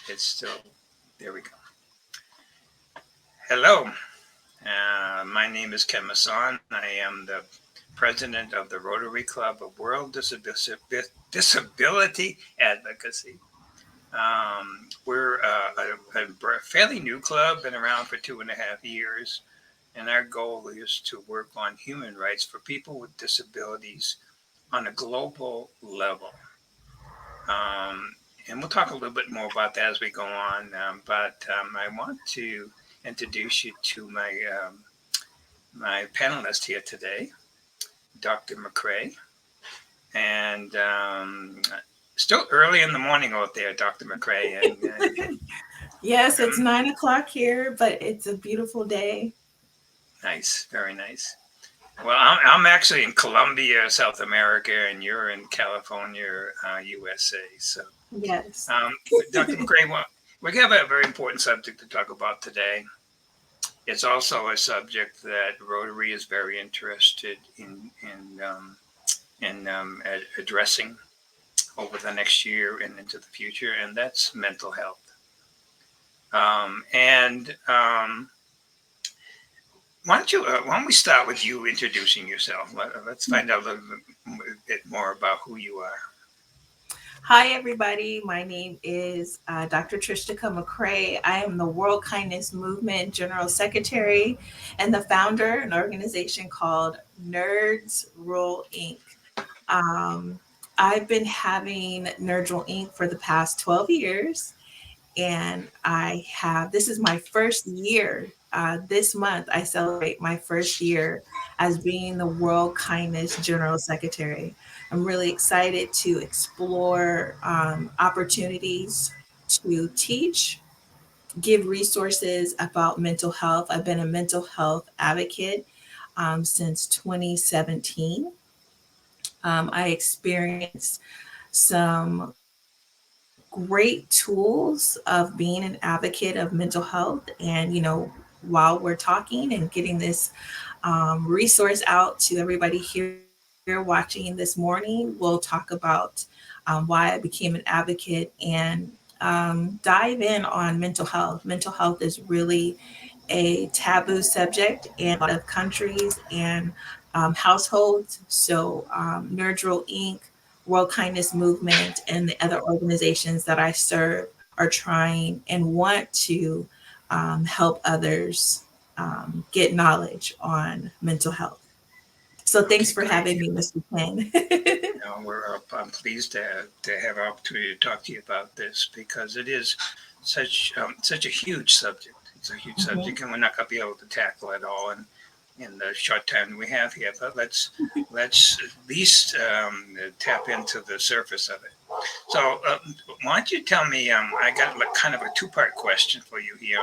It's still, there we go. Hello, my name is Ken Masson. I am the president of the Rotary Club of World Disability Advocacy. We're a fairly new club, been around for 2.5 years, and our goal is to work on human rights for people with disabilities on a global level. And we'll talk a little bit more about that as we go on. But I want to introduce you to my panelist here today, Dr. McCray. And still early in the morning out there, Dr. McCray. And Yes, it's 9 o'clock here, but it's a beautiful day. nice, very nice. Well, I'm actually in Colombia, South America, and you're in California, USA. So, Yes. um, Dr. McCray, well, we have a very important subject to talk about today. It's also a subject that Rotary is very interested in addressing over the next year and into the future, and that's mental health. And why don't we start with you introducing yourself? Let's find out a little bit more about who you are. Hi, everybody. My name is Dr. Tristaca McCray. I am the World Kindness Movement General Secretary and the founder of an organization called Nerds Rule Inc. Um, I've been having Nerds Rule Inc. for the past 12 years, and this is my first year. This month, I celebrate my first year as being the World Kindness General Secretary. I'm really excited to explore opportunities to teach, give resources about mental health. I've been a mental health advocate since 2017. I experienced some great tools of being an advocate of mental health. And, while we're talking and getting this resource out to everybody here watching this morning, we'll talk about why I became an advocate and dive in on mental health. Mental health is really a taboo subject in a lot of countries and households. So, Nerdril Inc., World Kindness Movement, and the other organizations that I serve are trying and want to help others get knowledge on mental health. So, thanks Okay, for great. having me, Mr. Ken. I'm pleased to have an opportunity to talk to you about this because it is such a huge subject. It's a huge Mhm. subject, and we're not going to be able to tackle it all in the short time we have here. But let's at least tap into the surface of it. So, why don't you tell me? I got kind of a two-part question for you here.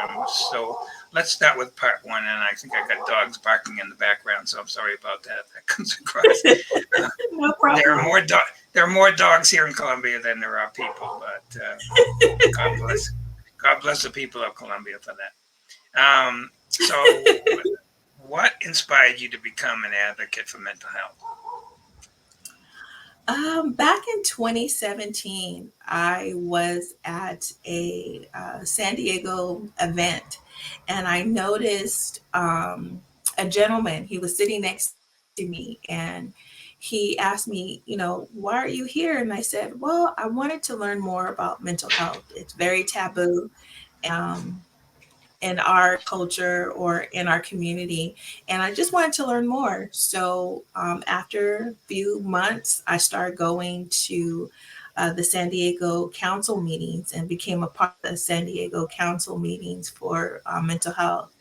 So, let's start with part one. And I think I got dogs barking in the background, so I'm sorry about that. That comes across. Uh, No there problem. are there are more dogs here in Colombia than there are people, but God bless God bless the people of Colombia for that. So, what inspired you to become an advocate for mental health? Back in 2017, I was at a San Diego event and I noticed a gentleman. He was sitting next to me and he asked me, why are you here? And I said, well, I wanted to learn more about mental health. It's very taboo. Um, in our culture or in our community. And I just wanted to learn more. So after a few months, I started going to the San Diego Council meetings and became a part of the San Diego Council meetings for mental health.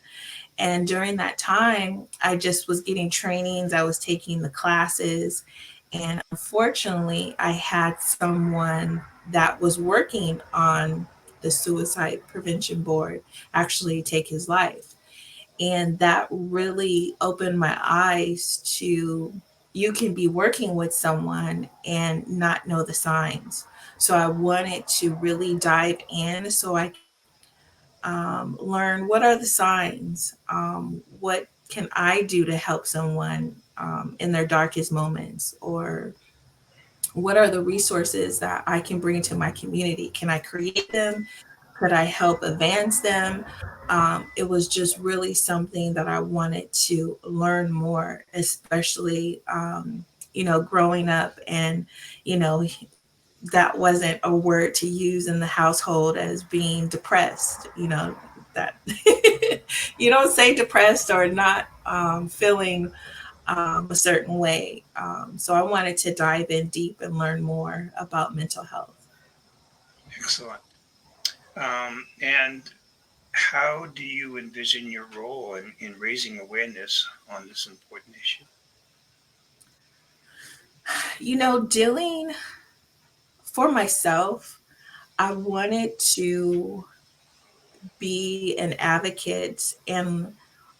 And during that time, I just was getting trainings, I was taking the classes. And unfortunately, I had someone that was working on the Suicide Prevention Board actually take his life. And that really opened my eyes to you can be working with someone and not know the signs. So I wanted to really dive in so I could learn what are the signs, what can I do to help someone in their darkest moments, or what are the resources that I can bring to my community? Can I create them? Could I help advance them? It was just really something that I wanted to learn more, especially, growing up. And, you know, that wasn't a word to use in the household as being depressed, that you don't say depressed or not feeling a certain way. So I wanted to dive in deep and learn more about mental health. Excellent. And how do you envision your role in raising awareness on this important issue? Dealing for myself, I wanted to be an advocate and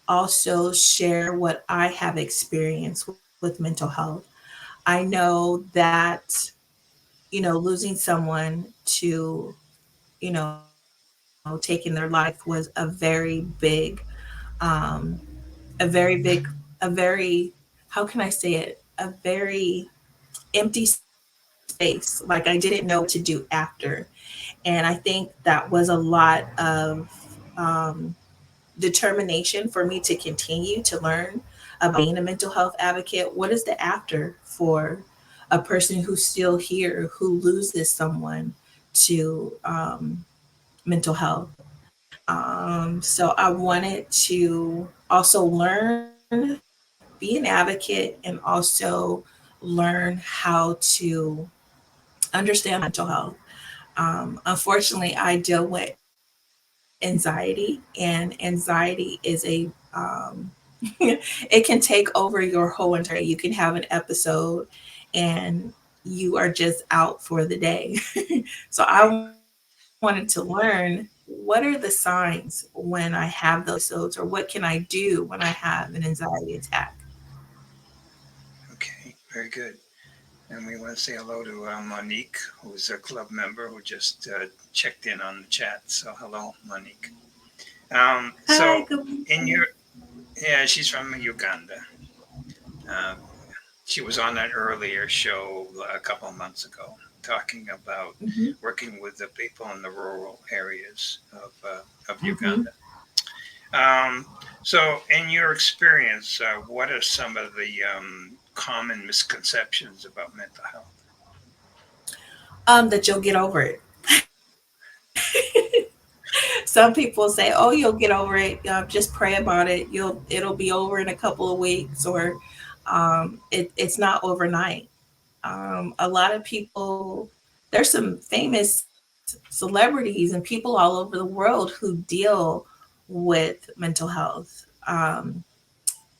also share what I have experienced with mental health. I know that, losing someone to, taking their life was um, a very big, a very, how can I say it? A very empty space. Like I didn't know what to do after. And I think that was a lot of um, determination for me to continue to learn about being a mental health advocate. What is the after for a person who's still here who loses someone to mental health? So I wanted to also learn, be an advocate, and also learn how to understand mental health. Unfortunately, I deal with anxiety, and anxiety is um, it can take over your whole entire day. You can have an episode and you are just out for the day. So I Right. wanted to learn, what are the signs when I have those episodes, or what can I do when I have an anxiety attack? Okay. Very good. And we want to say hello to Monique, who's a club member who just checked in on the chat. So hello, Monique. Hi, So good in morning. your yeah, she's from Uganda. Uh, she was on an earlier show a couple of months ago talking about Hmm. working with the people in the rural areas of Hmm. Uganda. Um, so, in your experience, what are some of the common misconceptions about mental health? That you'll get over it. Some people say, "Oh, you'll get over it. Just pray about it. It'll be over in a couple of weeks," or it's not overnight. A lot of people, there's some famous celebrities and people all over the world who deal with mental health, and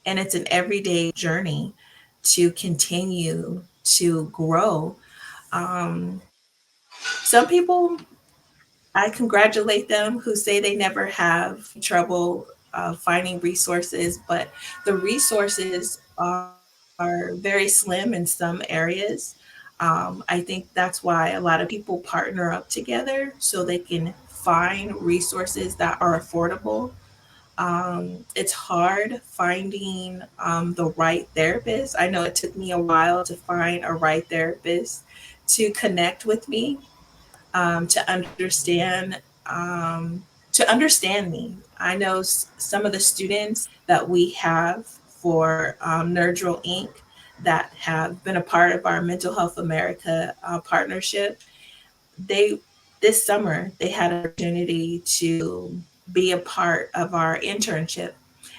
it's an everyday journey to continue to grow. Some people, I congratulate them who say they never have any trouble finding resources, but the resources are very slim in some areas. I think that's why a lot of people partner up together so they can find resources that are affordable. It's hard finding the right therapist. I know it took me a while to find a right therapist to connect with me, to understand me. I know some of the students that we have for Nerdril Inc. that have been a part of our Mental Health America partnership. They This summer they had an opportunity to be a part of our internship,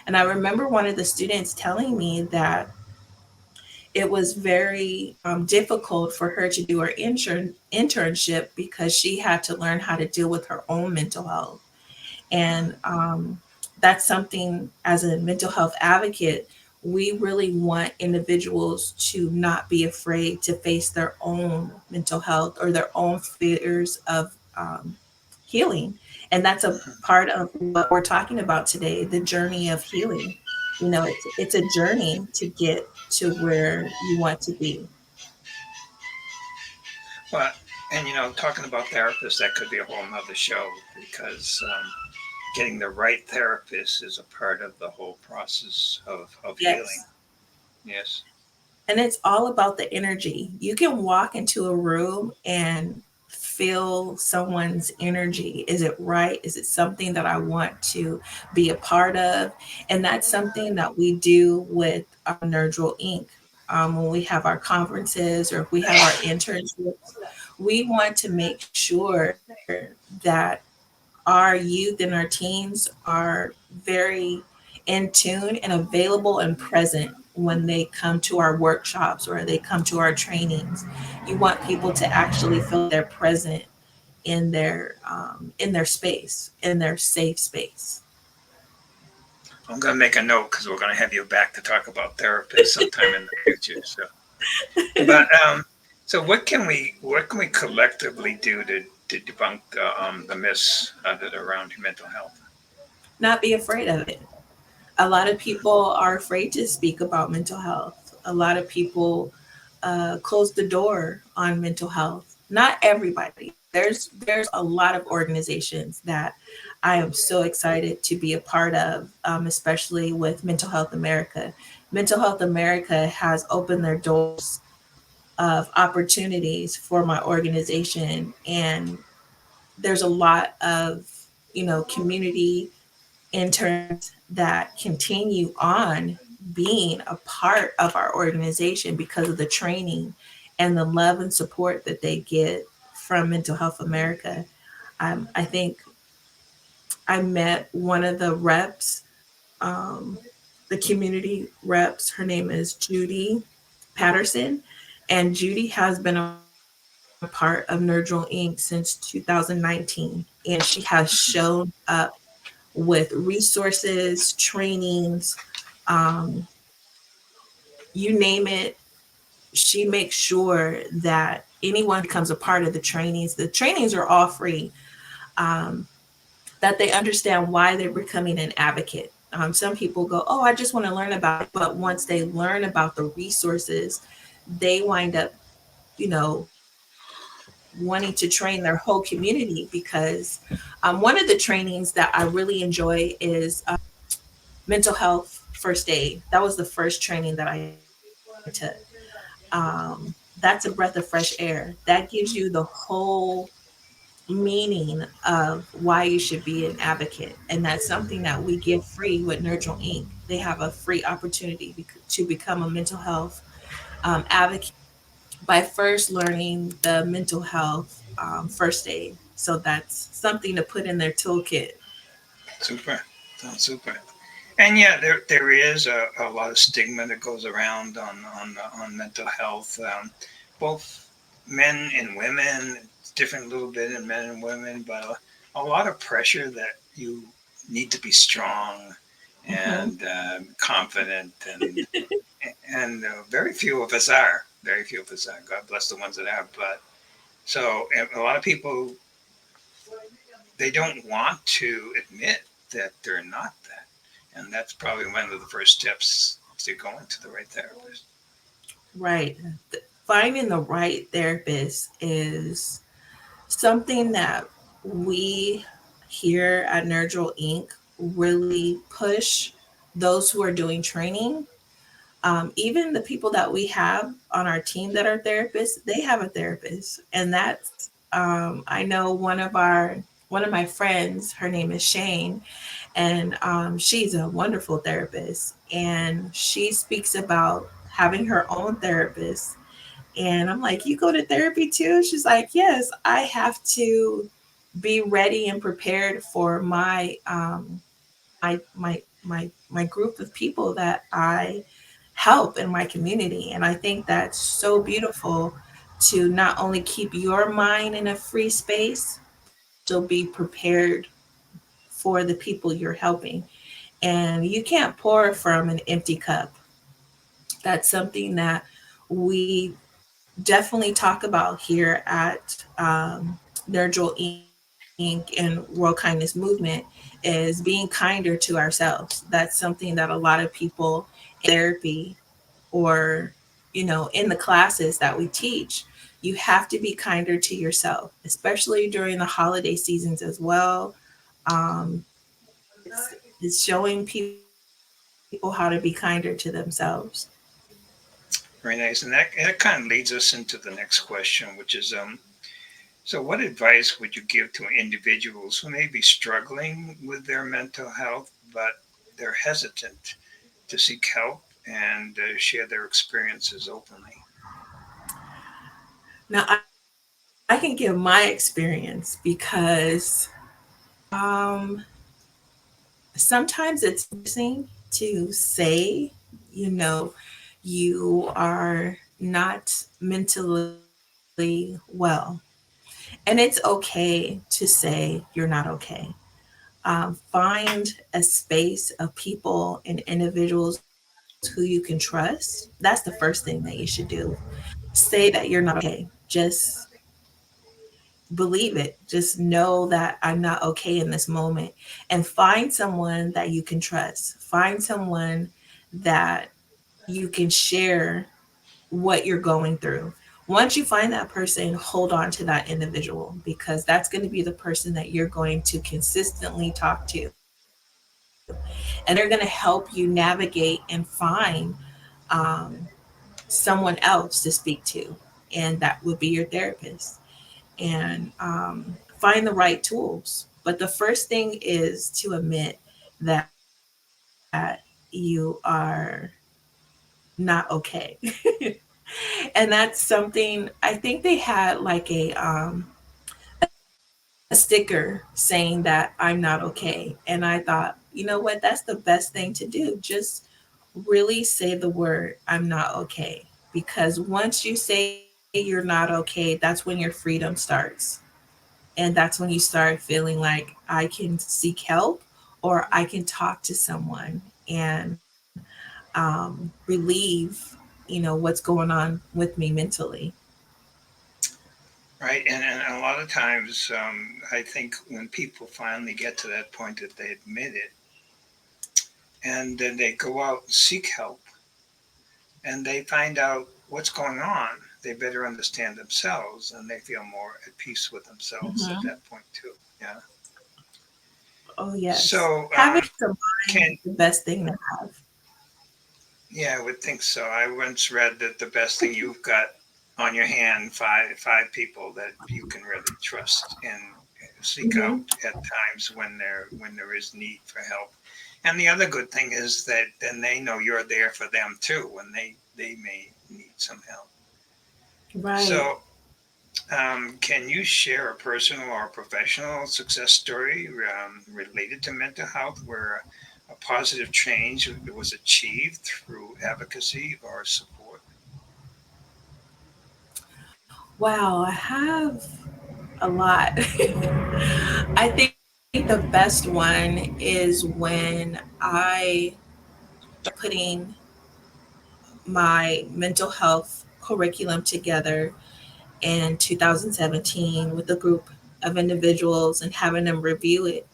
and I remember one of the students telling me that it was very difficult for her to do her internship because she had to learn how to deal with her own mental health. And that's something, as a mental health advocate, we really want individuals to not be afraid to face their own mental health or their own fears of healing. And that's a part of what we're talking about today, the journey of healing. It's a journey to get to where you want to be. Well, and talking about therapists, that could be a whole nother show because getting the right therapist is a part of the whole process of healing. Yes. Yes. And it's all about the energy. You can walk into a room and feel someone's energy? Is it right? Is it something that I want to be a part of? And that's something that we do with Nerdrel Inc. When we have our conferences or if we have our internships, we want to make sure that our youth and our teens are very in tune and available and present when they come to our workshops or they come to our trainings. You want people to actually feel they're present in their space, in their safe space. I'm going to make a note because we're going to have you back to talk about therapists sometime in the future. So, but so what can we collectively do to debunk the myths that are around mental health? Not be afraid of it. A lot of people are afraid to speak about mental health. A lot of people close the door on mental health. Not everybody. There's a lot of organizations that I am so excited to be a part of, especially with Mental Health America. Mental Health America has opened their doors of opportunities for my organization, and there's a lot of community interns that continue on being a part of our organization because of the training and the love and support that they get from Mental Health America. I think I met one of the reps, um, the community reps. Her name is Judy Patterson, and Judy has been a part of Nerdrel Inc. since 2019, and she has shown up with resources, trainings, um, you name it. She makes sure that anyone becomes a part of the trainings. The trainings are all free. Um, that they understand why they're becoming an advocate. Some people go, "Oh, I just want to learn about it," but once they learn about the resources, they wind up, you know, wanting to train their whole community because one of the trainings that I really enjoy is mental health first aid. That was the first training that I took. That's a breath of fresh air. That gives you the whole meaning of why you should be an advocate. And that's something that we give free with Nurture Inc. They have a free opportunity to become a mental health advocate by first learning the mental health first aid. So that's something to put in their toolkit. Super, sounds super. And yeah, there is a lot of stigma that goes around on mental health, both men and women. It's different a little bit in men and women, but a lot of pressure that you need to be strong Mhm. and confident, and very few of us are. Very few of us are. God bless the ones that are. But so and a lot of people, they don't want to admit that they're not that. And that's probably one of the first steps to going to the right therapist. Right. Finding the right therapist is something that we here at Nerdrel Inc. really push those who are doing training. Even the people that we have on our team that are therapists, they have a therapist, and that's I know one of my friends. Her name is Shane, and she's a wonderful therapist, and she speaks about having her own therapist. And I'm like, you go to therapy too? She's like, yes, I have to be ready and prepared for my group of people that I help in my community. And I think that's so beautiful to not only keep your mind in a free space, but also be prepared for the people you're helping. And you can't pour from an empty cup. That's something that we definitely talk about here at Nerdrel Inc. and World Kindness Movement is being kinder to ourselves. That's something that a lot of people in therapy or in the classes that we teach, you have to be kinder to yourself, especially during the holiday seasons as well. It's showing people how to be kinder to themselves. Very nice. And that kind of leads us into the next question, which is So, what advice would you give to individuals who may be struggling with their mental health, but they're hesitant to seek help and share their experiences openly? Now, I can give my experience because um, sometimes it's embarrassing to say, you know, you are not mentally well. And it's okay to say you're not okay. Find a space of people and individuals who you can trust. That's the first thing that you should do. Say that you're not okay. Just believe it. Just know that I'm not okay in this moment. And find someone that you can trust. Find someone that you can share what you're going through. Once you find that person, hold on to that individual because that's going to be the person that you're going to consistently talk to. And they're going to help you navigate and find um, someone else to speak to. And that would be your therapist. And find the right tools. But the first thing is to admit that you are not okay. And that's something I think they had like a sticker saying that I'm not okay. And I thought, you know what, that's the best thing to do. Just really say the word I'm not okay. Because once you say you're not okay, that's when your freedom starts. And that's when you start feeling like I can seek help or I can talk to someone and relieve, what's going on with me mentally. Right, and a lot of times, I think when people finally get to that point that they admit it, and then they go out and seek help, and they find out what's going on, they better understand themselves, and they feel more at peace with themselves at Hmm. that point too. Yeah. Oh, yes. So, Having some mind can is the best thing to have. yeah, I would think so. I once read that the best thing you've got on your hand, five people that you can really trust and seek out Hmm. at times when there is need for help. And the other good thing is that then they know you're there for them too when they may need some help. Right. So, can you share a personal or professional success story related to mental health where a positive change was achieved through advocacy or support? Wow, I have a lot. I think the best one is when I putting my mental health curriculum together in 2017 with a group of individuals and having them review it.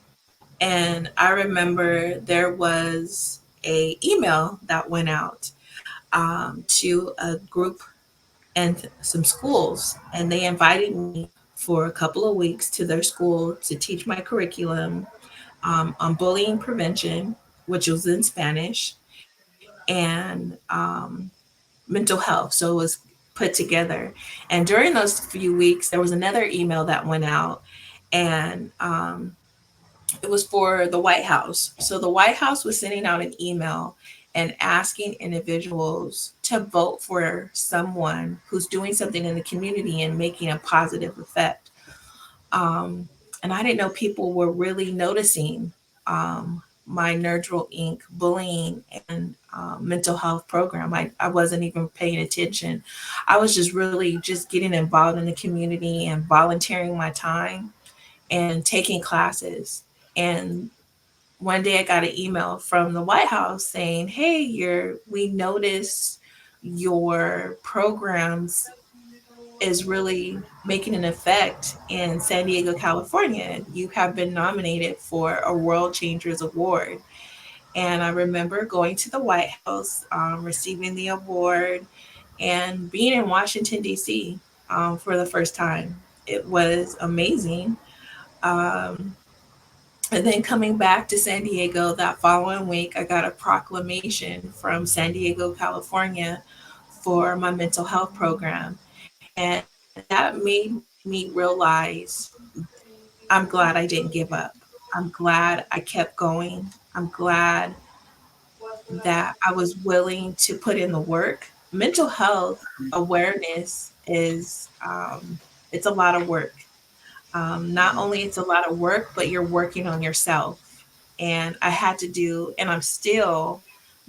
And I remember there was a email that went out to a group and some schools, and they invited me for a couple of weeks to their school to teach my curriculum on bullying prevention, which was in Spanish, and mental health. So it was put together. And during those few weeks, there was another email that went out, and it was for the White House. So the White House was sending out an email and asking individuals to vote for someone who's doing something in the community and making a positive effect. Um, and I didn't know people were really noticing my Nerdral Inc. bullying and mental health program. I wasn't even paying attention. I was just really just getting involved in the community and volunteering my time and taking classes. And one day I got an email from the White House saying, "Hey, we noticed your programs is really making an effect in San Diego, California. You have been nominated for a World Changers Award." And I remember going to the White House, receiving the award, and being in Washington, D.C. For the first time. It was amazing. Um, and then coming back to San Diego that following week, I got a proclamation from San Diego, California for my mental health program. And that made me me realize I'm glad I didn't give up. I'm glad I kept going. I'm glad that I was willing to put in the work. Mental health awareness is it's a lot of work. Not only it's a lot of work, but you're working on yourself. And I had to do, and I'm still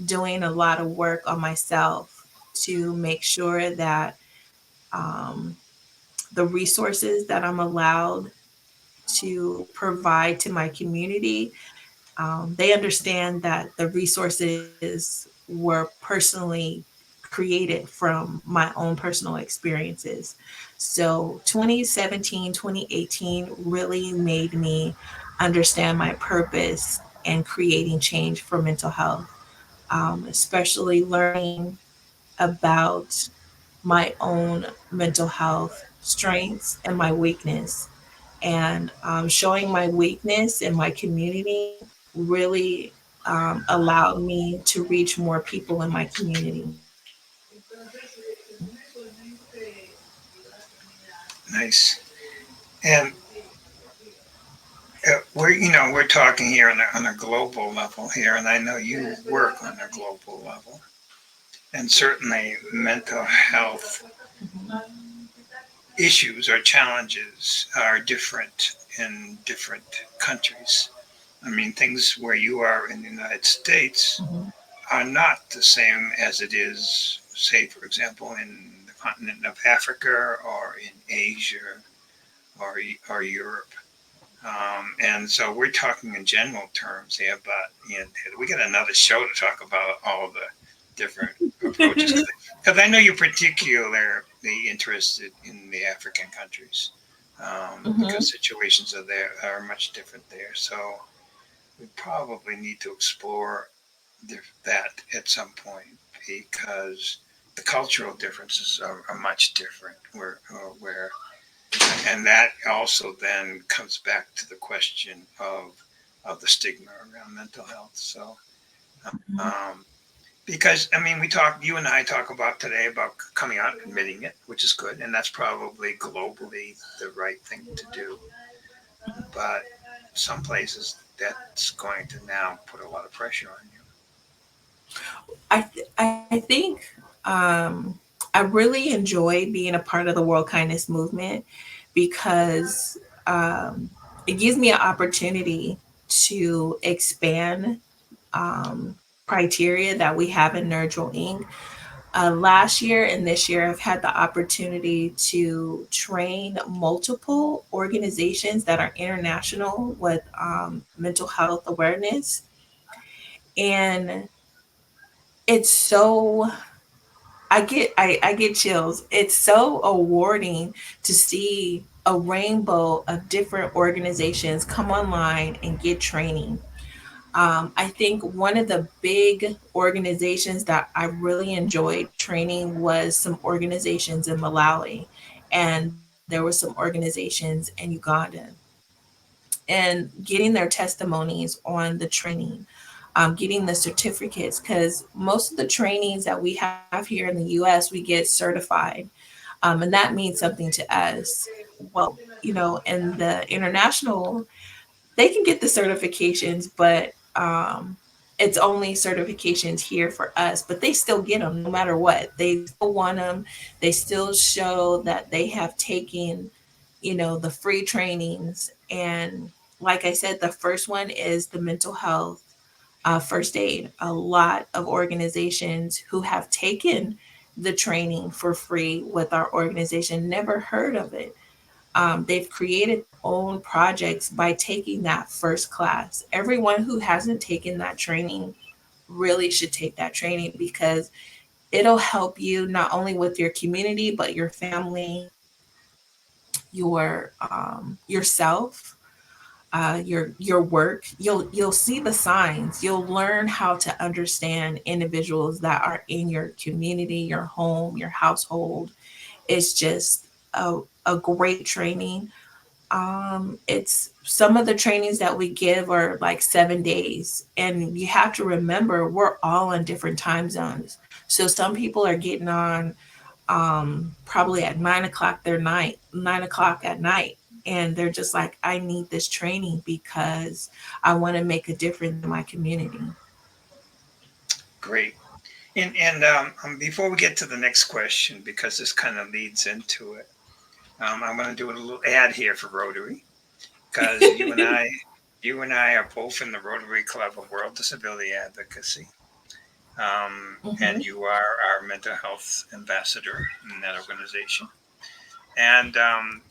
doing a lot of work on myself to make sure that um, the resources that I'm allowed to provide to my community, they understand that the resources were personally created from my own personal experiences. So 2017, 2018 really made me understand my purpose and creating change for mental health, especially learning about my own mental health strengths and my weakness. And showing my weakness in my community really allowed me to reach more people in my community. Nice. And we're talking here on a global level here, and I know you work on a global level, and certainly mental health issues or challenges are different in different countries. I mean, things where you are in the United States Mhm. are not the same as it is, say, for example, in the continent of Africa or in Asia or Europe. And so we're talking in general terms here, but we got another show to talk about all the different approaches. Because I know you're particularly interested in the African countries, Mhm. because situations are much different there. So we probably need to explore that at some point because the cultural differences are much different. Where and that also then comes back to the question of the stigma around mental health. So, Mhm. um, because I mean, you and I talk about today about coming out, admitting it, which is good, and that's probably globally the right thing to do. But some places that's going to now put a lot of pressure on you. I think I really enjoy being a part of the World Kindness Movement because it gives me an opportunity to expand criteria that we have in Nurgle Inc. Last year and this year, I've had the opportunity to train multiple organizations that are international with mental health awareness. And it's so I get chills. It's so awarding to see a rainbow of different organizations come online and get training. I think one of the big organizations that I really enjoyed training was some organizations in Malawi, and there were some organizations in Uganda, and getting their testimonies on the training, getting the certificates, because most of the trainings that we have here in the US, we get certified. And that means something to us. Well, in the international, they can get the certifications, but it's only certifications here for us, but they still get them no matter what. They still want them. They still show that they have taken, the free trainings. And like I said, the first one is the mental health first aid. A lot of organizations who have taken the training for free with our organization never heard of it. They've created their own projects by taking that first class. Everyone who hasn't taken that training really should take that training because it'll help you not only with your community, but your family, yourself, your work. You'll see the signs. You'll learn how to understand individuals that are in your community, your home, your household. It's just a great training. It's some of the trainings that we give are like 7 days, and you have to remember we're all on different time zones. So some people are getting on probably at 9 o'clock at night. And they're just like, I need this training because I want to make a difference in my community. Great. And before we get to the next question, because this kind of leads into it, I'm going to do a little ad here for Rotary, because you and I are both in the Rotary Club of World Disability Advocacy, and Mhm. you are our mental health ambassador in that organization. And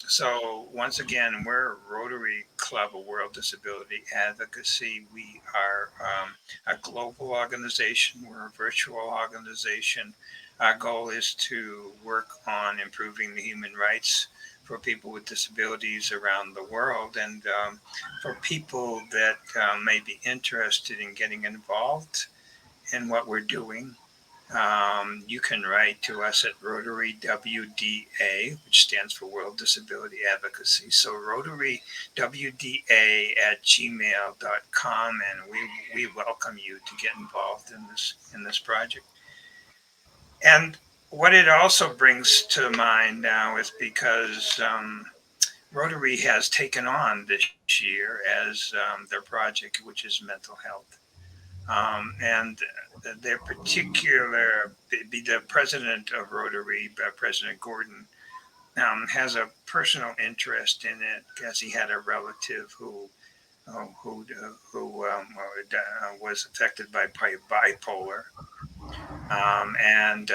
so, once again, we're Rotary Club of World Disability Advocacy. We are a global organization, we're a virtual organization. Our goal is to work on improving the human rights for people with disabilities around the world. And for people that may be interested in getting involved in what we're doing, you can write to us at RotaryWDA, which stands for World Disability Advocacy. So RotaryWDA@gmail.com, and we welcome you to get involved in this project. And what it also brings to mind now is because Rotary has taken on this year as their project, which is mental health. And their particular, the president of Rotary, President Gordon, has a personal interest in it because he had a relative who was affected by bipolar, and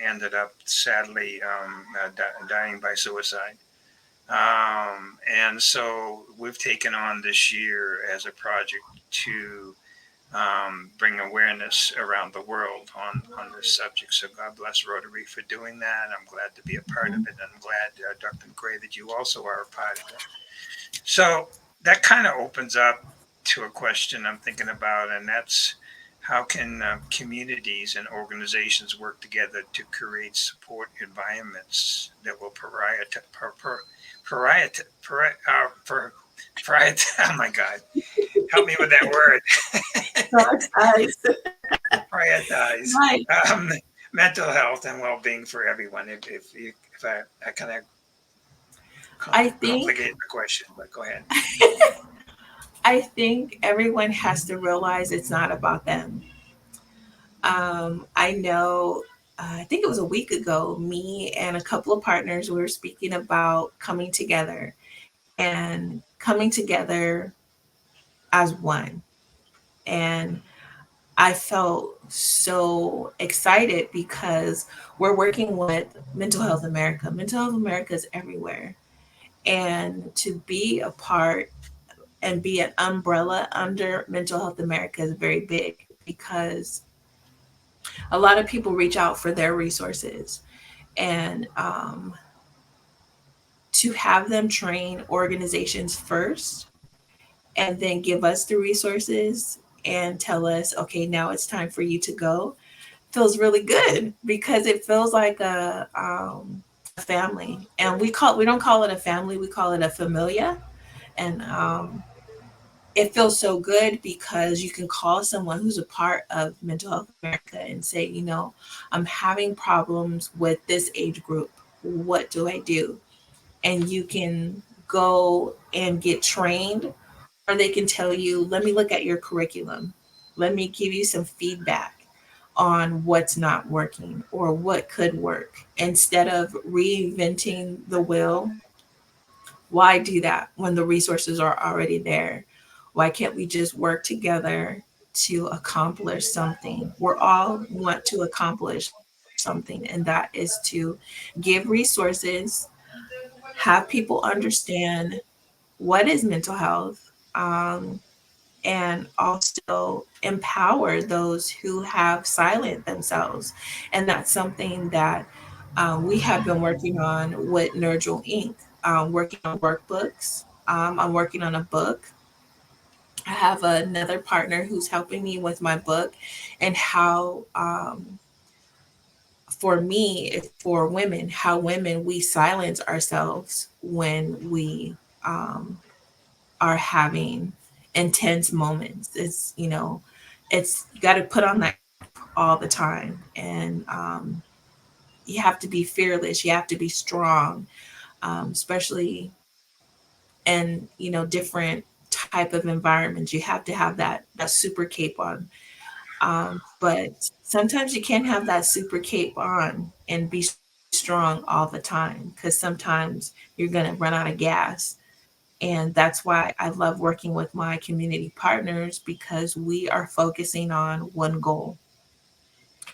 ended up sadly dying by suicide. And so we've taken on this year as a project to bring awareness around the world on this subject. So God bless Rotary for doing that. I'm glad to be a part of it. And I'm glad, Dr. McCray, that you also are a part of it. So that kind of opens up to a question I'm thinking about, and that's how can communities and organizations work together to create support environments that will oh my God, help me with that word. Prioritize. Prioritize Right. um, mental health and well-being for everyone. If I kind of I think complicate the question, but go ahead. I think everyone has to realize it's not about them. I know, I think it was a week ago, me and a couple of partners, we were speaking about coming together and coming together as one. And I felt so excited because we're working with Mental Health America. Mental Health America is everywhere. And to be a part and be an umbrella under Mental Health America is very big because a lot of people reach out for their resources. And to have them train organizations first and then give us the resources and tell us, okay, now it's time for you to go, feels really good because it feels like a family. And we don't call it a family, we call it a familia. And it feels so good because you can call someone who's a part of Mental Health America and say, I'm having problems with this age group. What do I do? And you can go and get trained, or they can tell you, let me look at your curriculum. Let me give you some feedback on what's not working or what could work. Instead of reinventing the wheel, why do that when the resources are already there? Why can't we just work together to accomplish something? We're all want to accomplish something, and that is to give resources, have people understand what is mental health, and also empower those who have silent themselves. And that's something that we have been working on with Nurgle Inc., working on workbooks. I'm working on a book. I have another partner who's helping me with my book and how, for me, it's for women, how women we silence ourselves when we are having intense moments. It's you got to put on that all the time. And you have to be fearless. You have to be strong, especially in different type of environments. You have to have that super cape on. But sometimes you can't have that super cape on and be strong all the time, because sometimes you're going to run out of gas. And that's why I love working with my community partners, because we are focusing on one goal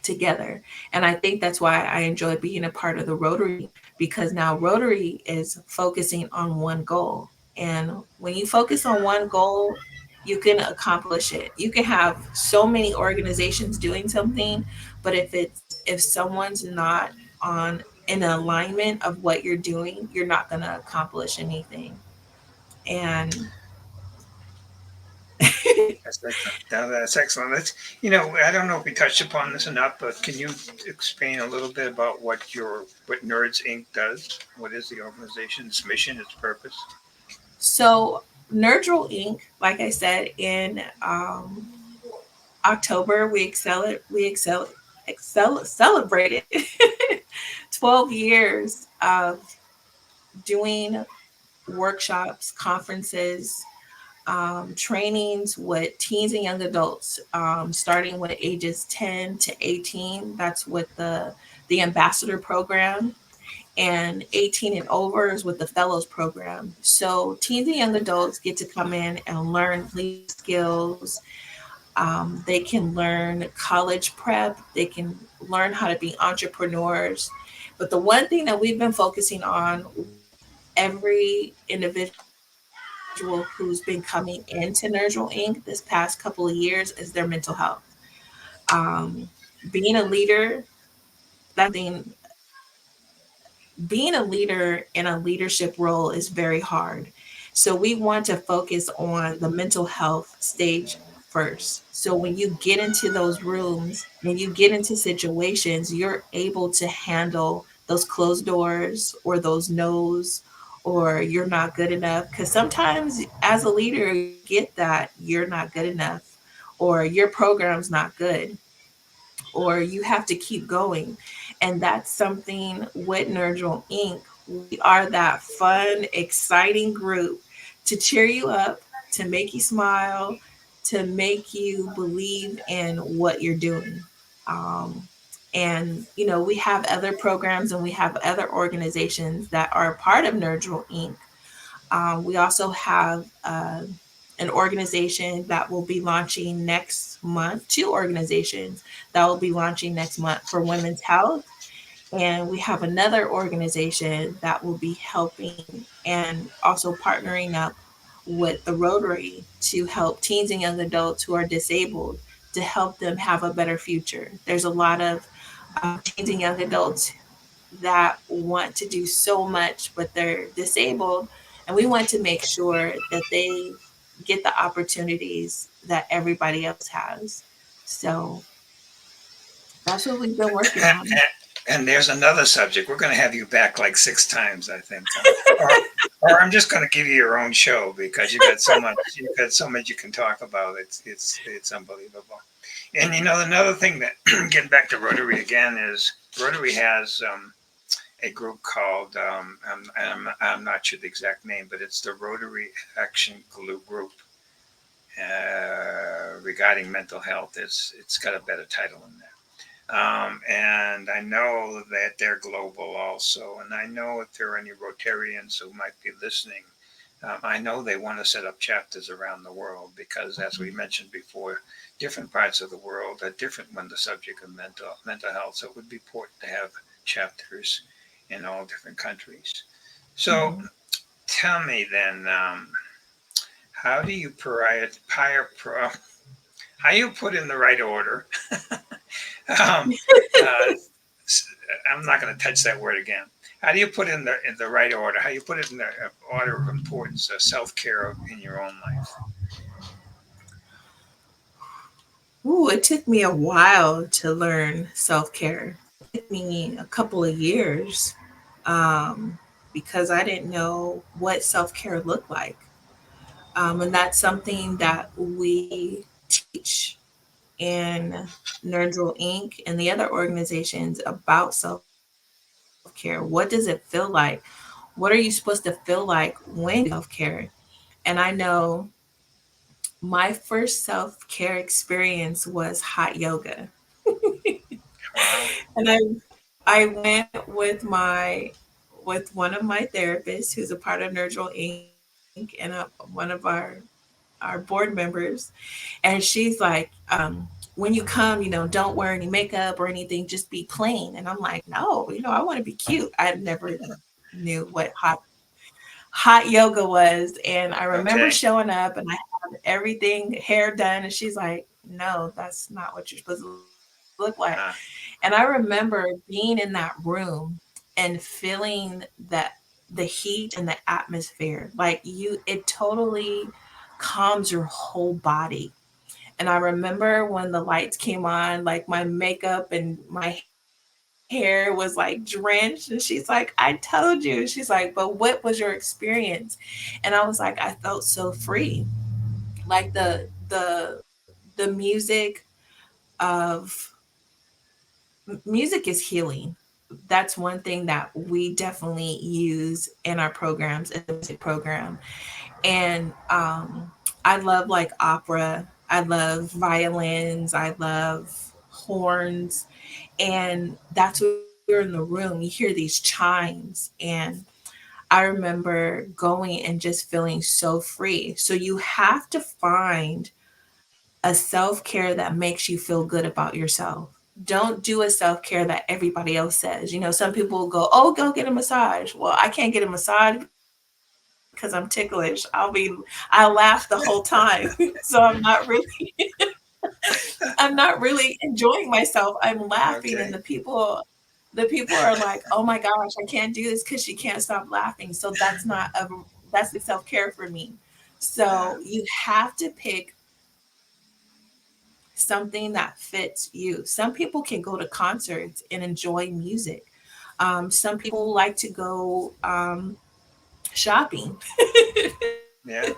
together. And I think that's why I enjoy being a part of the Rotary, because now Rotary is focusing on one goal. And when you focus on one goal, you can accomplish it. You can have so many organizations doing something, but if someone's not on in alignment of what you're doing, you're not going to accomplish anything. And That's excellent. That's excellent. I don't know if we touched upon this enough, but can you explain a little bit about what Nerds Inc. does? What is the organization's mission, its purpose? so Nerdrel Inc., like I said, in October, we celebrated 12 years of doing workshops, conferences, trainings with teens and young adults, starting with ages 10 to 18. That's with the ambassador program, and 18 and over is with the fellows program. So teens and young adults get to come in and learn leadership skills. They can learn college prep. They can learn how to be entrepreneurs. But the one thing that we've been focusing on with every individual who's been coming into Nerdrel Inc. this past couple of years is their mental health. Um, Being a leader, that's something, being a leader in a leadership role is very hard. So we want to focus on the mental health stage first. So when you get into those rooms, when you get into situations, you're able to handle those closed doors or those no's, or you're not good enough. Because sometimes as a leader, you get that you're not good enough, or your program's not good, or you have to keep going. And that's something with Nerdrel Inc. We are that fun, exciting group to cheer you up, to make you smile, to make you believe in what you're doing. Um, and, we have other programs and we have other organizations that are part of Nerdrel Inc. We also have an organization that will be launching next month, two organizations that will be launching next month for women's health. And we have another organization that will be helping and also partnering up with the Rotary to help teens and young adults who are disabled, to help them have a better future. There's a lot of teens and young adults that want to do so much, but they're disabled. And we want to make sure that they get the opportunities that everybody else has. So that's what we've been working on. And there's another subject. We're going to have you back like 6 times, I think. Or, or I'm just going to give you your own show because you've got so much. You've got so much you can talk about. It's unbelievable. And another thing that getting back to Rotary again is Rotary has a group called I'm not sure the exact name, but it's the Rotary Action Group regarding mental health. It's got a better title than that. And I know that they're global also. And I know if there are any Rotarians who might be listening, I know they want to set up chapters around the world because, as we mentioned before, different parts of the world are different when the subject of mental health. So it would be important to have chapters in all different countries. So Mhm. tell me then, how do you how you put in the right order? um, uh, I'm not going to touch that word again. How do you put in the right order? How you put it in the order of importance, self care in your own life? Ooh, it took me a while to learn self care. It took me a couple of years, um, because I didn't know what self care looked like. And that's something that we teach in Nerdrel Inc. and the other organizations about self care. care? What does it feel like? What are you supposed to feel like when you self care? And I know my first self care experience was hot yoga. Wow. And I went with one of my therapists who's a part of Nurgle Inc. and one of our board members. And she's like, when you come, don't wear any makeup or anything, just be plain. And I'm like, no, I want to be cute. I never knew what hot yoga was. And I remember Okay. showing up and I had everything hair done. And she's like, no, that's not what you're supposed to look like. And I Uh, remember being in that room and feeling that the heat and the atmosphere, like it totally calms your whole body. And I remember when the lights came on, like my makeup and my hair was like drenched. And she's like, I told you. And she's like, but what was your experience? And I was like, I felt so free. Like the music of music is healing. That's one thing that we definitely use in our programs, in the music program. And I love like opera. I love violins. I love horns. And that's when you're in the room, you hear these chimes. And I remember going and just feeling so free. So you have to find a self care that makes you feel good about yourself. Don't do a self care that everybody else says. Some people will go, oh, go get a massage. Well, I can't get a massage because I'm ticklish. I'll laugh the whole time. So I'm not really enjoying myself. I'm laughing, and okay. the people are like, oh my gosh, I can't do this because she can't stop laughing. So that's the self care for me. Uh, So you have to pick something that fits you. Some people can go to concerts and enjoy music. Some people like to go shopping. yeah.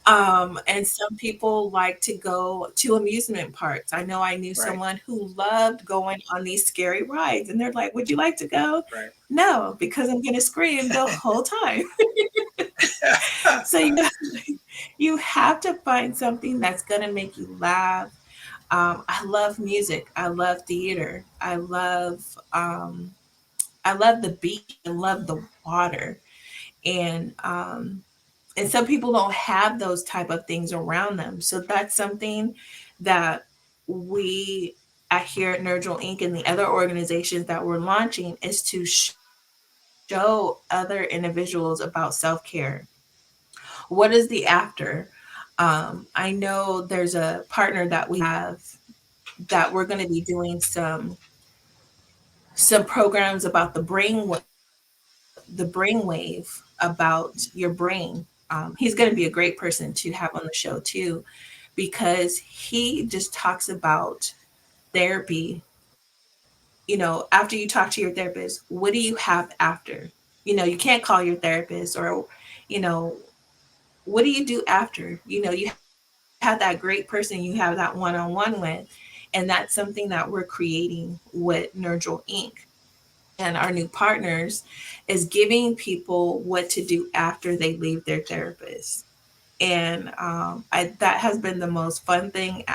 And some people like to go to amusement parks. I know I knew someone Right. who loved going on these scary rides, and they're like, would you like to go? Right. No, because I'm going to scream the whole time. So you have to find something that's going to make you laugh. I love music. I love theater. Um, I love the beach. I love the water. And and some people don't have those type of things around them. So that's something that we here at Nurgle Inc. and the other organizations that we're launching is to show other individuals about self-care. What is the after? I know there's a partner that we have that we're going to be doing some programs about the brainwave about your brain. He's going to be a great person to have on the show too, because he just talks about therapy. After you talk to your therapist, what do you have after? You can't call your therapist, or you know what do you do after? You have that great person you have that one-on-one with, and that's something that we're creating with Nurgle Inc. And our new partners is giving people what to do after they leave their therapist. And that has been the most fun thing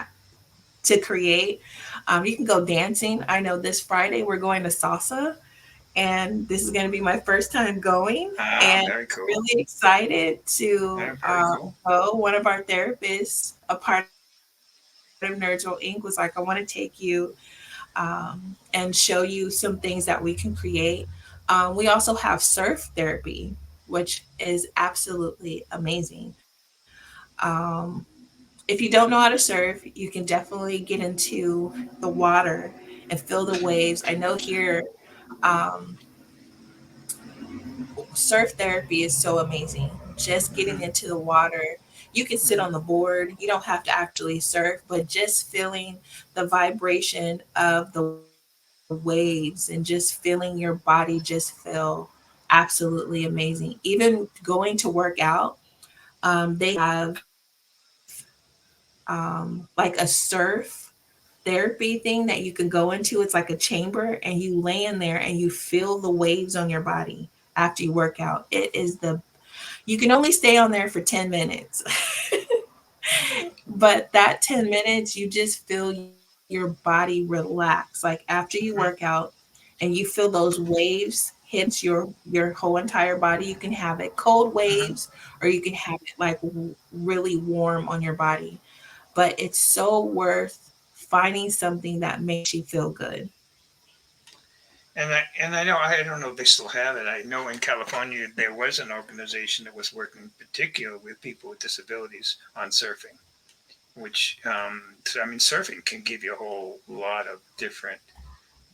to create. You can go dancing. I know this Friday we're going to salsa, and this is going to be my first time going. Ah, And very I'm cool. really excited to Very cool. go. One of our therapists, a part of Nurgle Inc., was like, I want to take you and show you some things that we can create. We also have surf therapy, which is absolutely amazing. If you don't know how to surf, you can definitely get into the water and feel the waves. I know here, um, surf therapy is so amazing. Just getting Hmm. into the water. You can sit on Hmm. the board. You don't have to actually surf, but just feeling the vibration of the waves and just feeling your body just feel absolutely amazing. Even going to work out, they have like a surf therapy thing that you can go into. It's like a chamber, and you lay in there and you feel the waves on your body after you work out. It is the You can only stay on there for 10 minutes. But that 10 minutes, you just feel your body relax. Like after you work Mhm. out and you feel those waves hit your whole entire body, you can have it cold Mhm. waves, or you can have it like really warm on your body. But it's so worth finding something that makes you feel good. And I know, I don't know if they still have it. I know in California there was an organization that was working particular with people with disabilities on surfing, which so, I mean, surfing can give you a whole lot of different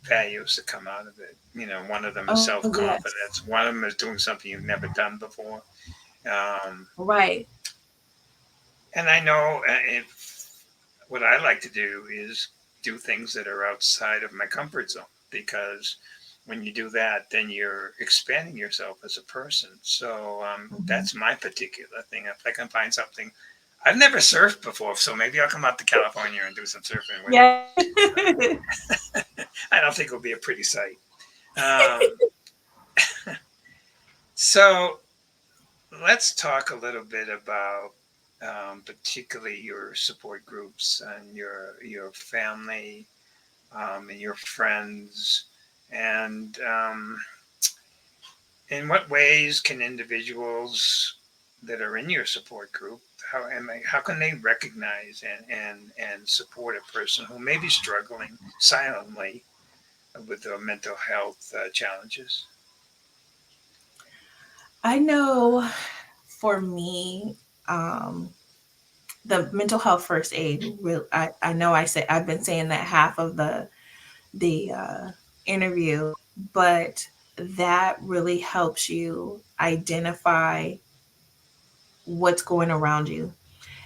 values that come out of it. You know, one of them is Oh, self yes. confidence. One of them is doing something you've never done before. Um, Right. and I know if what I like to do is do things that are outside of my comfort zone, because when you do that, then you're expanding yourself as a person. So Mhm. that's my particular thing. If I can find something, I've never surfed before, so maybe I'll come out to California and do some surfing with you. Yeah. I don't think it'll be a pretty sight. Um, so let's talk a little bit about particularly your support groups and your family and your friends, and in what ways can individuals that are in your support group, how can they recognize and support a person who may be struggling silently with their mental health challenges? I know for me, um, the mental health first aid, I know I've been saying that half of the interview, but that really helps you identify what's going around you.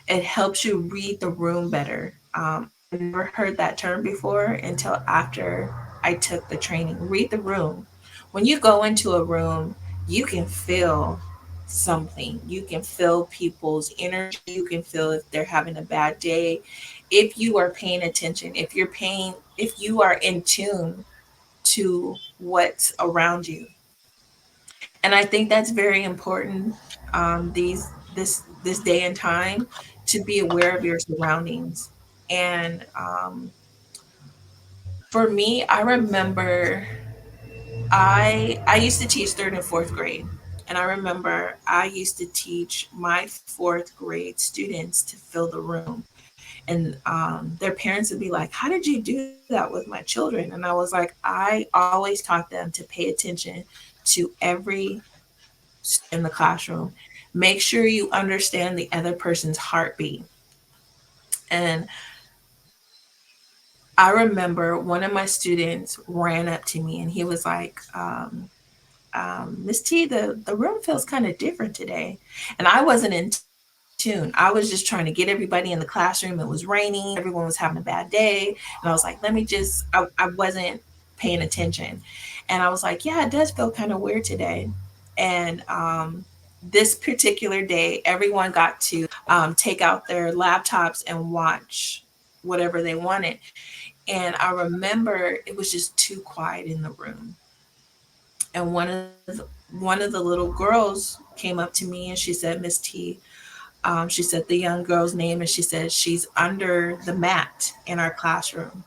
It helps you read the room better. I never heard that term before until after I took the training. Read the room. When you go into a room, you can feel something. You can feel people's energy. You can feel if they're having a bad day. If you are paying attention, if you are in tune to what's around you. And I think that's very important, this day and time, to be aware of your surroundings. And for me, I remember I used to teach third and fourth grade, and I remember I used to teach my fourth grade students to fill the room, and their parents would be like, "How did you do that with my children?" And I was like, I always taught them to pay attention to every in the classroom. Make sure you understand the other person's heartbeat. And I remember one of my students ran up to me and he was like, Miss T, the room feels kind of different today. And I wasn't in tune. I was just trying to get everybody in the classroom. It was raining, everyone was having a bad day. And I was like, let me just, I wasn't paying attention. And I was like, yeah, it does feel kind of weird today. And this particular day, everyone got to take out their laptops and watch whatever they wanted. And I remember it was just too quiet in the room. And one of the little girls came up to me and she said, Miss T, she said the young girl's name, and she said she's under the mat in our classroom.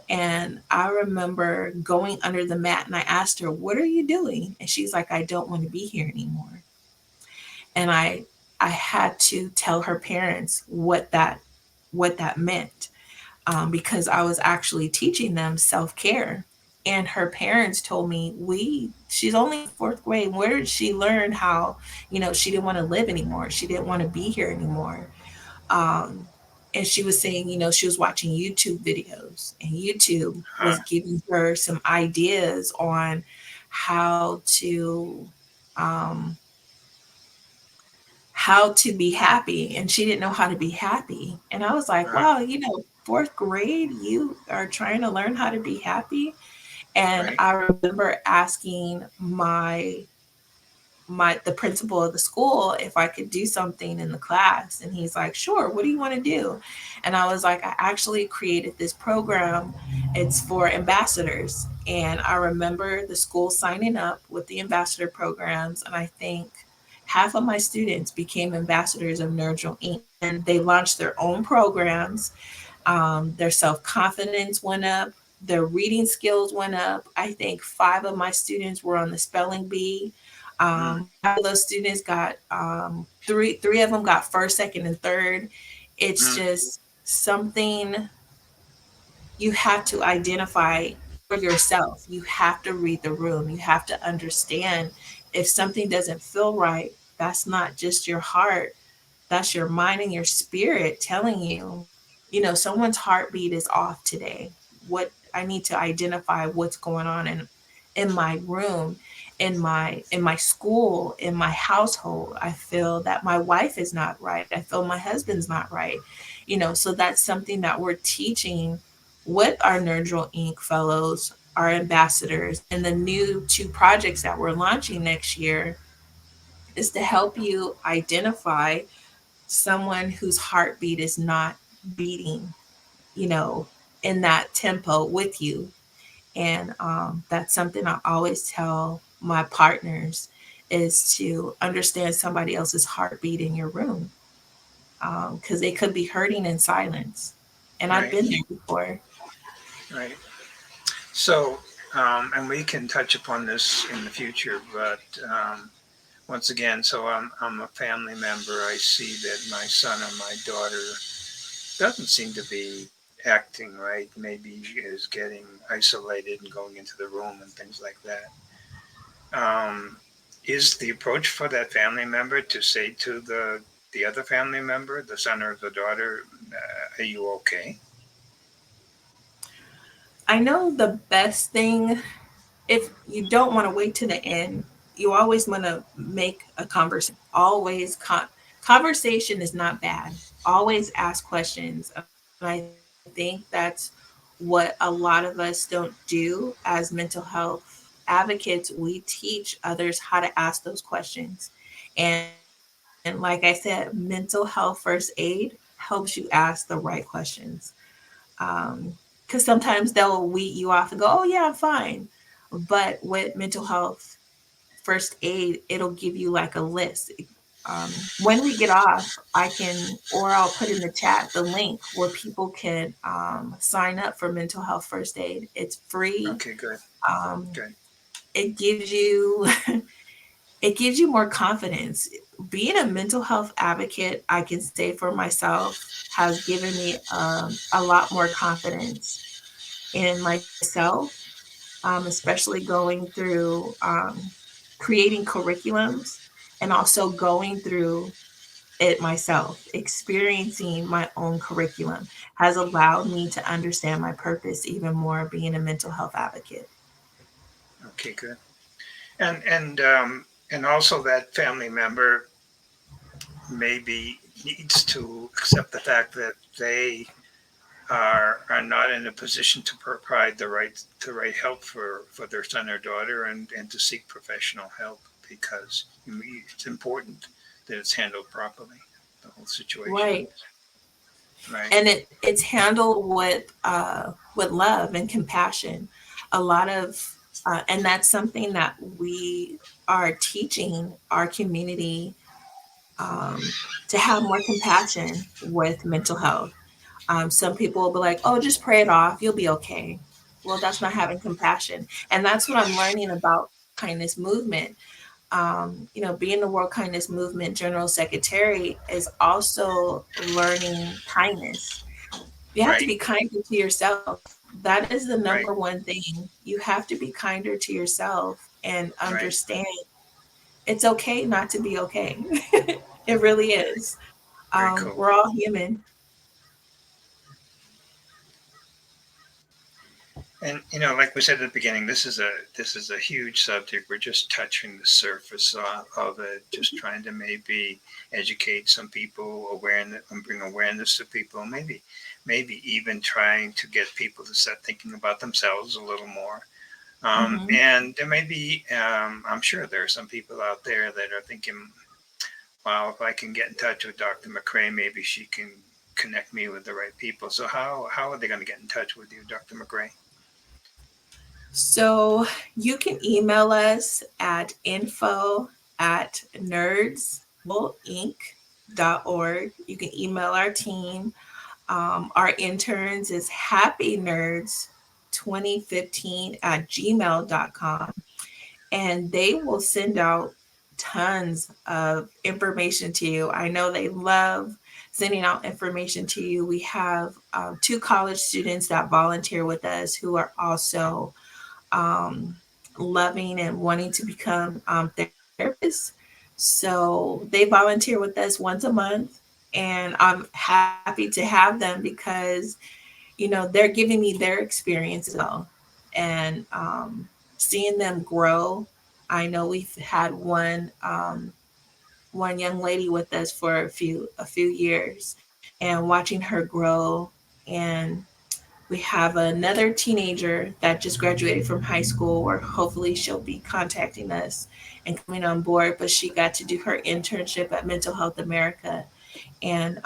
And I remember going under the mat and I asked her, "What are you doing?" And she's like, "I don't want to be here anymore." And I had to tell her parents what that meant, because I was actually teaching them self care. And her parents told me, "We she's only in fourth grade. Where did she learn how, she didn't want to live anymore. She didn't want to be here anymore." Um, and she was saying, she was watching YouTube videos, and YouTube Huh. was giving her some ideas on how to um, be happy, and she didn't know how to be happy. And I was like, Uh-huh. wow, fourth grade, you are trying to learn how to be happy. And Right. I remember asking the principal of the school if I could do something in the class. And he's like, sure, what do you want to do? And I was like, I actually created this program. It's for ambassadors. And I remember the school signing up with the ambassador programs. And I think half of my students became ambassadors of Nurgle Inc. And they launched their own programs. Their self-confidence went up. Their reading skills went up. I think 5 of my students were on the spelling bee. Mm, 5 of those students got three of them got first, second, and third. It's mm, just something you have to identify for yourself. You have to read the room. You have to understand if something doesn't feel right, that's not just your heart, that's your mind and your spirit telling you, someone's heartbeat is off today. What I need to identify what's going on in my room, in my school, in my household. I feel that my wife is not right. I feel my husband's not right. So that's something that we're teaching with our Nerdrel Inc. fellows, our ambassadors, and the new 2 projects that we're launching next year is to help you identify someone whose heartbeat is not beating, you know, in that tempo with you. And that's something I always tell my partners is to understand somebody else's heartbeat in your room, because they could be hurting in silence. And I've right, been there before. right. So, and we can touch upon this in the future, but once again, so I'm a family member. I see that my son or my daughter doesn't seem to be acting right. Maybe is getting isolated and going into the room and things like that. Is the approach for that family member to say to the other family member, the son or the daughter, "Are you okay?" I know the best thing, if you don't want to wait to the end, you always want to make a conversation. Always conversation is not bad. Always ask questions. And I think that's what a lot of us don't do as mental health advocates. We teach others how to ask those questions. And like I said, mental health first aid helps you ask the right questions. Because sometimes they'll weed you off and go, oh, yeah, I'm fine. But with mental health first aid, it'll give you like a list. When we get off, I can, or I'll put in the chat the link where people can sign up for mental health first aid. It's free. Okay, good, Um, good. it gives you it gives you more confidence. Being a mental health advocate, I can say for myself, has given me a lot more confidence in myself, especially going through creating curriculums and also going through it myself. Experiencing my own curriculum has allowed me to understand my purpose even more being a mental health advocate. Okay, good. And also that family member maybe needs to accept the fact that they are not in a position to provide the right help for their son or daughter, and to seek professional help, because it's important that it's handled properly, the whole situation. Right. Right, And it's handled with love and compassion. A lot of and that's something that we are teaching our community, to have more compassion with mental health. Some people will be like, oh, just pray it off, you'll be okay. Well, that's not having compassion. And that's what I'm learning about World Kindness Movement. Being the World Kindness Movement General Secretary is also learning kindness. You have to right, be kinder to yourself. That is the number right, one thing. You have to be kinder to yourself and right. understand it's okay not to be okay. It really is. Very cool. We're all human. And like we said at the beginning, this is a huge subject. We're just touching the surface of it, just trying to maybe educate some people, awareness, and bring awareness to people. Maybe even trying to get people to start thinking about themselves a little more. Mhm. And there may be, I'm sure there are some people out there that are thinking, wow, if I can get in touch with Dr. McCray, maybe she can connect me with the right people. So how are they going to get in touch with you, Dr. McCray? So you can email us at info@nerdswollinc.org. You can email our team. Our interns is happynerds2015@gmail.com. And they will send out tons of information to you. I know they love sending out information to you. We have two college students that volunteer with us who are also um, loving and wanting to become therapists. So they volunteer with us once a month, and I'm happy to have them because they're giving me their experience as well, and seeing them grow. I know we've had one young lady with us for a few years, and watching her grow. And we have another teenager that just graduated from high school, or hopefully she'll be contacting us and coming on board. But she got to do her internship at Mental Health America, and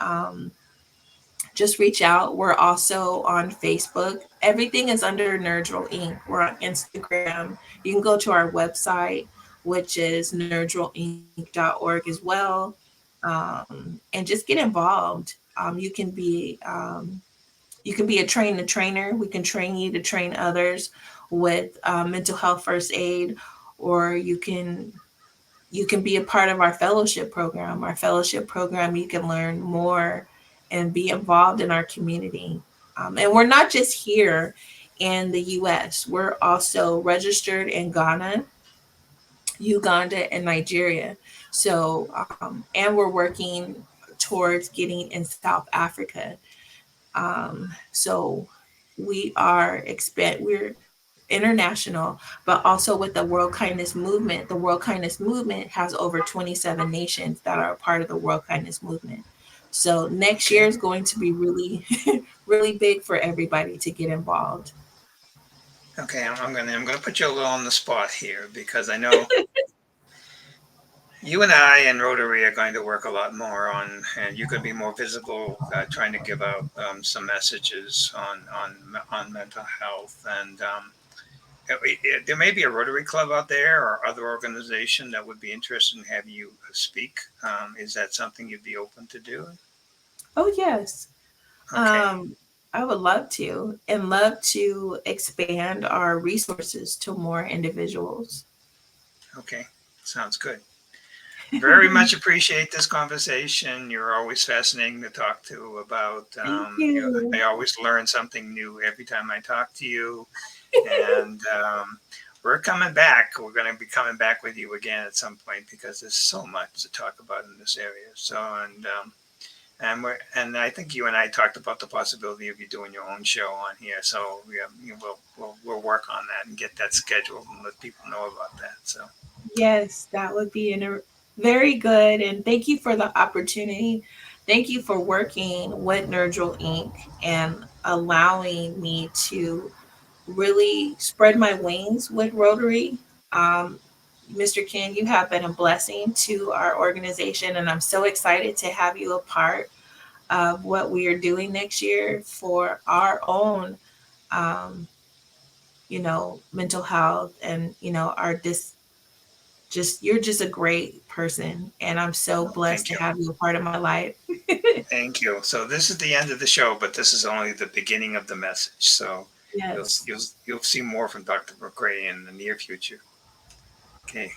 just reach out. We're also on Facebook. Everything is under Nerdrel Inc. We're on Instagram. You can go to our website, which is nerdrelinc.org as well, and just get involved. You can be a trainer. We can train you to train others with mental health first aid, or you can be a part of our fellowship program. Our fellowship program, you can learn more and be involved in our community. And we're not just here in the US, we're also registered in Ghana, Uganda, and Nigeria. So, and we're working towards getting in South Africa. So we're international, but also with the World Kindness Movement. The World Kindness Movement has over 27 nations that are a part of the World Kindness Movement. So next year Okay. is going to be really, really big for everybody to get involved. Okay, I'm gonna put you a little on the spot here because I know you and I and Rotary are going to work a lot more on, and you could be more visible, trying to give out some messages on mental health. And there may be a Rotary Club out there or other organization that would be interested in having you speak. Is that something you'd be open to do? Oh, yes. Okay, Um, I would love to, and love to expand our resources to more individuals. okay, sounds good. Very much appreciate this conversation. You're always fascinating to talk to about. Thank I you. always learn something new every time I talk to you, and we're coming back. We're going to be coming back with you again at some point because there's so much to talk about in this area. So, and I think you and I talked about the possibility of you doing your own show on here. So we'll work on that and get that scheduled and let people know about that. So Yes, that would be very good. And thank you for the opportunity. Thank you for working with Nerdrel Inc. and allowing me to really spread my wings with Rotary. Um, Mr. Ken, you have been a blessing to our organization, and I'm so excited to have you a part of what we are doing next year for our own, um, mental health, and our just you're just a great person, and I'm so well, blessed thank to you. have you a part of my life. Thank you. So this is the end of the show, but this is only the beginning of the message. So you'll Yes. you'll you'll see more from Dr. McCray in the near future. Okay.